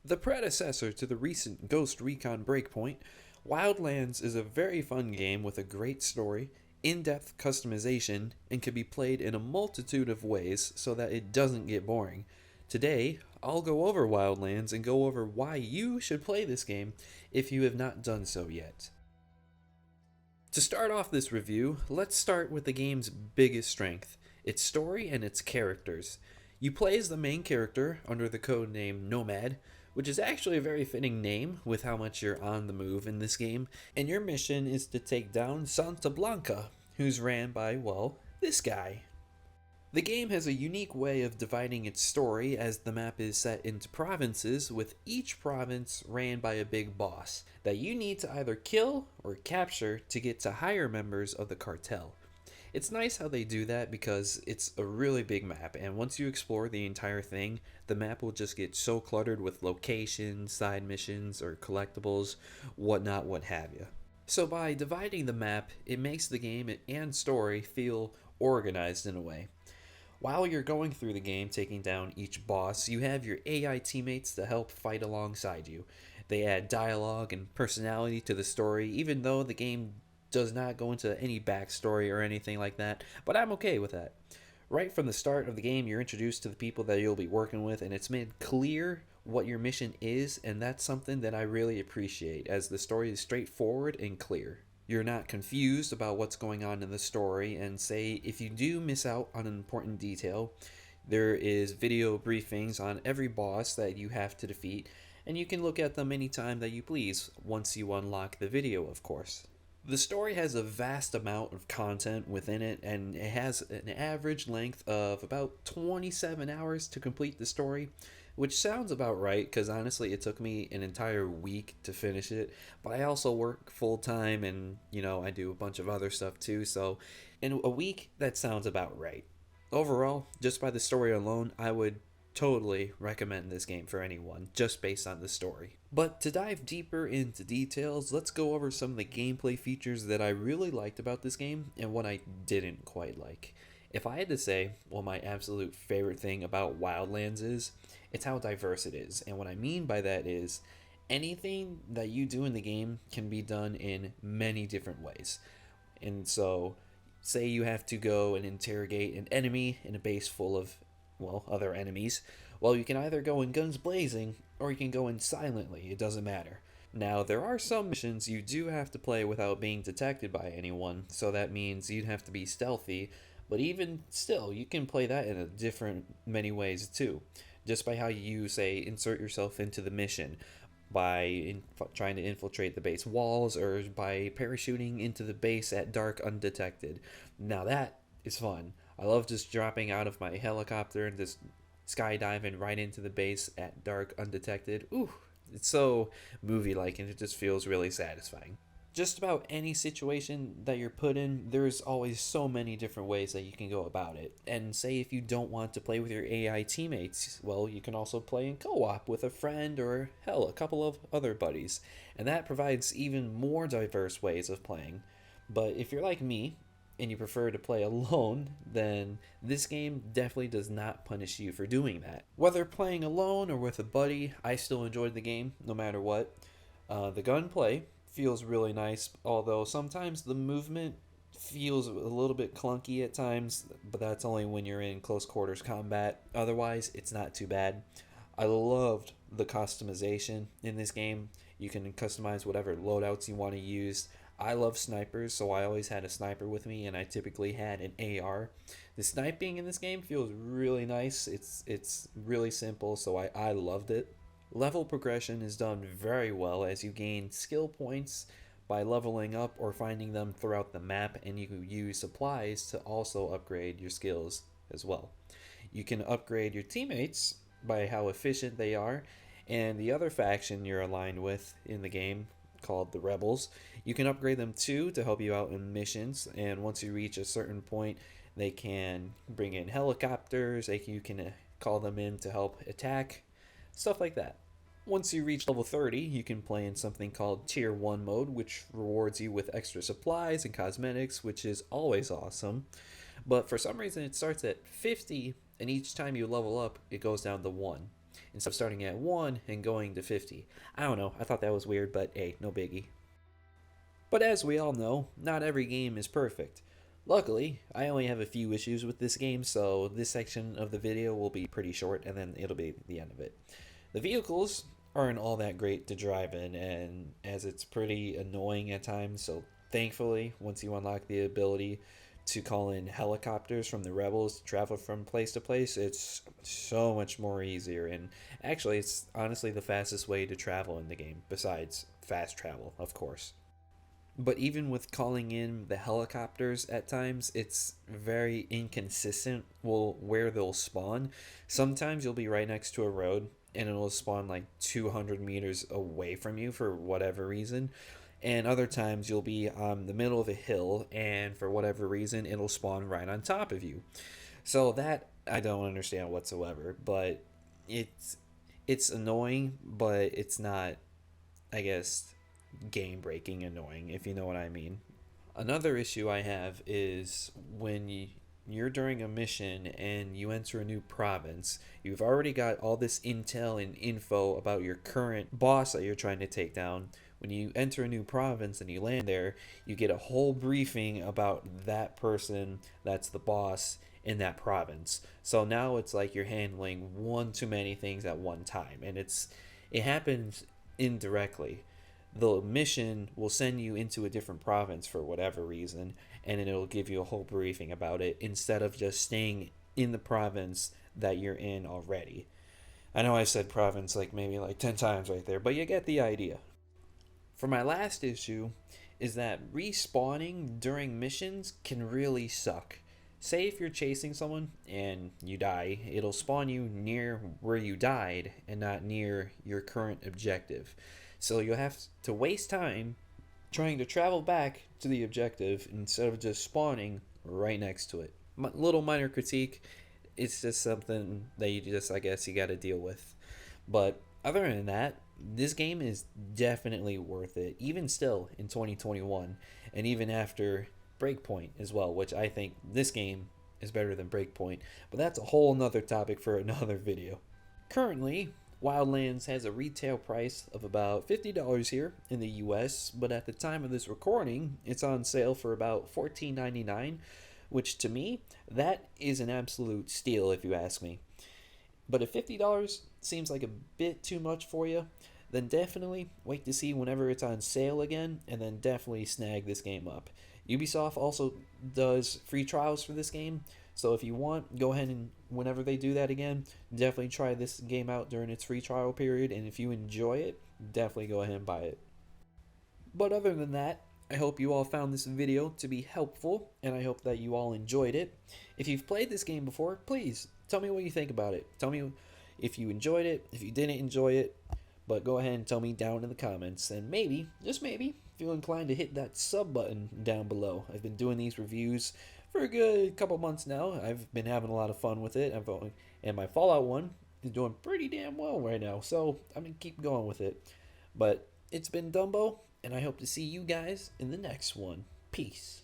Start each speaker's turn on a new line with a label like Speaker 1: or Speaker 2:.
Speaker 1: The predecessor to the recent Ghost Recon Breakpoint, Wildlands is a very fun game with a great story, in-depth customization, and can be played in a multitude of ways so that it doesn't get boring. Today, I'll go over Wildlands and go over why you should play this game if you have not done so yet. To start off this review, let's start with the game's biggest strength, its story and its characters. You play as the main character under the codename Nomad, which is actually a very fitting name with how much you're on the move in this game, and your mission is to take down Santa Blanca, who's ran by, well, this guy. The game has a unique way of dividing its story as the map is set into provinces, with each province ran by a big boss that you need to either kill or capture to get to higher members of the cartel. It's nice how they do that because it's a really big map, and once you explore the entire thing, the map will just get so cluttered with locations, side missions, or collectibles, whatnot, what have you. So by dividing the map, it makes the game and story feel organized in a way. While you're going through the game taking down each boss, you have your AI teammates to help fight alongside you. They add dialogue and personality to the story, even though the game does not go into any backstory or anything like that, but I'm okay with that. Right from the start of the game, you're introduced to the people that you'll be working with, and it's made clear what your mission is, and that's something that I really appreciate, as the story is straightforward and clear. You're not confused about what's going on in the story, and say if you do miss out on an important detail, there is video briefings on every boss that you have to defeat, and you can look at them anytime that you please, once you unlock the video, of course. The story has a vast amount of content within it, and it has an average length of about 27 hours to complete the story, which sounds about right because honestly it took me an entire week to finish it. But I also work full time and I do a bunch of other stuff too, so in a week that sounds about right. Overall, just by the story alone, I would totally recommend this game for anyone just based on the story. But to dive deeper into details, let's go over some of the gameplay features that I really liked about this game and what I didn't quite like. If I had to say, well, my absolute favorite thing about Wildlands is, it's how diverse it is. And what I mean by that is, anything that you do in the game can be done in many different ways. And so, say you have to go and interrogate an enemy in a base full of, well, other enemies. Well, you can either go in guns blazing or you can go in silently. It doesn't matter. Now, there are some missions you do have to play without being detected by anyone, so that means you'd have to be stealthy, but even still, you can play that in a different many ways too. Just by how you, say, insert yourself into the mission, by trying to infiltrate the base walls, or by parachuting into the base at dark undetected. Now that is fun. I love just dropping out of my helicopter and just skydiving right into the base at dark undetected. Ooh, it's so movie-like and it just feels really satisfying. Just about any situation that you're put in, there's always so many different ways that you can go about it. And say if you don't want to play with your AI teammates, well, you can also play in co-op with a friend or, hell, a couple of other buddies. And that provides even more diverse ways of playing. But if you're like me, and you prefer to play alone, then this game definitely does not punish you for doing that. Whether playing alone or with a buddy, I still enjoyed the game, no matter what. The gunplay feels really nice, although sometimes the movement feels a little bit clunky at times, but that's only when you're in close quarters combat. Otherwise, it's not too bad. I loved the customization in this game. You can customize whatever loadouts you want to use. I love snipers, so I always had a sniper with me, and I typically had an AR. The sniping in this game feels really nice. It's really simple, so I loved it. Level progression is done very well as you gain skill points by leveling up or finding them throughout the map, and you can use supplies to also upgrade your skills as well. You can upgrade your teammates by how efficient they are, and the other faction you're aligned with in the game, called the Rebels, you can upgrade them too to help you out in missions, and once you reach a certain point, they can bring in helicopters, you can call them in to help attack, stuff like that. Once you reach level 30, you can play in something called Tier 1 mode, which rewards you with extra supplies and cosmetics, which is always awesome. But for some reason, it starts at 50, and each time you level up, it goes down to 1. instead of starting at 1 and going to 50. I don't know, I thought that was weird, but hey, no biggie. But as we all know, not every game is perfect. Luckily, I only have a few issues with this game, so this section of the video will be pretty short and then it'll be the end of it. The vehicles aren't all that great to drive in, and as it's pretty annoying at times, so thankfully, once you unlock the ability to call in helicopters from the rebels to travel from place to place, it's so much more easier, and actually it's honestly the fastest way to travel in the game, besides fast travel, of course. But even with calling in the helicopters at times, it's very inconsistent where they'll spawn. Sometimes you'll be right next to a road and it'll spawn like 200 meters away from you for whatever reason. And other times you'll be on the middle of a hill and for whatever reason it'll spawn right on top of you. So that I don't understand whatsoever, but it's annoying, but it's not, I guess, game breaking annoying, if you know what I mean. Another issue I have is when you're during a mission and you enter a new province, you've already got all this intel and info about your current boss that you're trying to take down. When you enter a new province and you land there, you get a whole briefing about that person that's the boss in that province. So now it's like you're handling one too many things at one time, and it happens indirectly. The mission will send you into a different province for whatever reason, and then it'll give you a whole briefing about it instead of just staying in the province that you're in already. I know I said province like maybe like 10 times right there, but you get the idea. For my last issue is that respawning during missions can really suck. Say if you're chasing someone and you die, it'll spawn you near where you died and not near your current objective. So you'll have to waste time trying to travel back to the objective instead of just spawning right next to it. Little minor critique, it's just something that you just, I guess, you got to deal with. But other than that, this game is definitely worth it, even still in 2021, and even after Breakpoint as well, which I think this game is better than Breakpoint, but that's a whole nother topic for another video. Currently, Wildlands has a retail price of about $50 here in the US, but at the time of this recording, it's on sale for about $14.99, which to me, that is an absolute steal if you ask me. But if $50 seems like a bit too much for you, then definitely wait to see whenever it's on sale again, and then definitely snag this game up. Ubisoft also does free trials for this game, so if you want, go ahead and whenever they do that again, definitely try this game out during its free trial period, and if you enjoy it, definitely go ahead and buy it. But other than that, I hope you all found this video to be helpful, and I hope that you all enjoyed it. If you've played this game before, please tell me what you think about it. Tell me if you enjoyed it, if you didn't enjoy it, but go ahead and tell me down in the comments, and maybe, just maybe, feel inclined to hit that sub button down below. I've been doing these reviews for a good couple months now. I've been having a lot of fun with it, and my Fallout one is doing pretty damn well right now, so I'm going to keep going with it. But it's been Dumbo, and I hope to see you guys in the next one. Peace.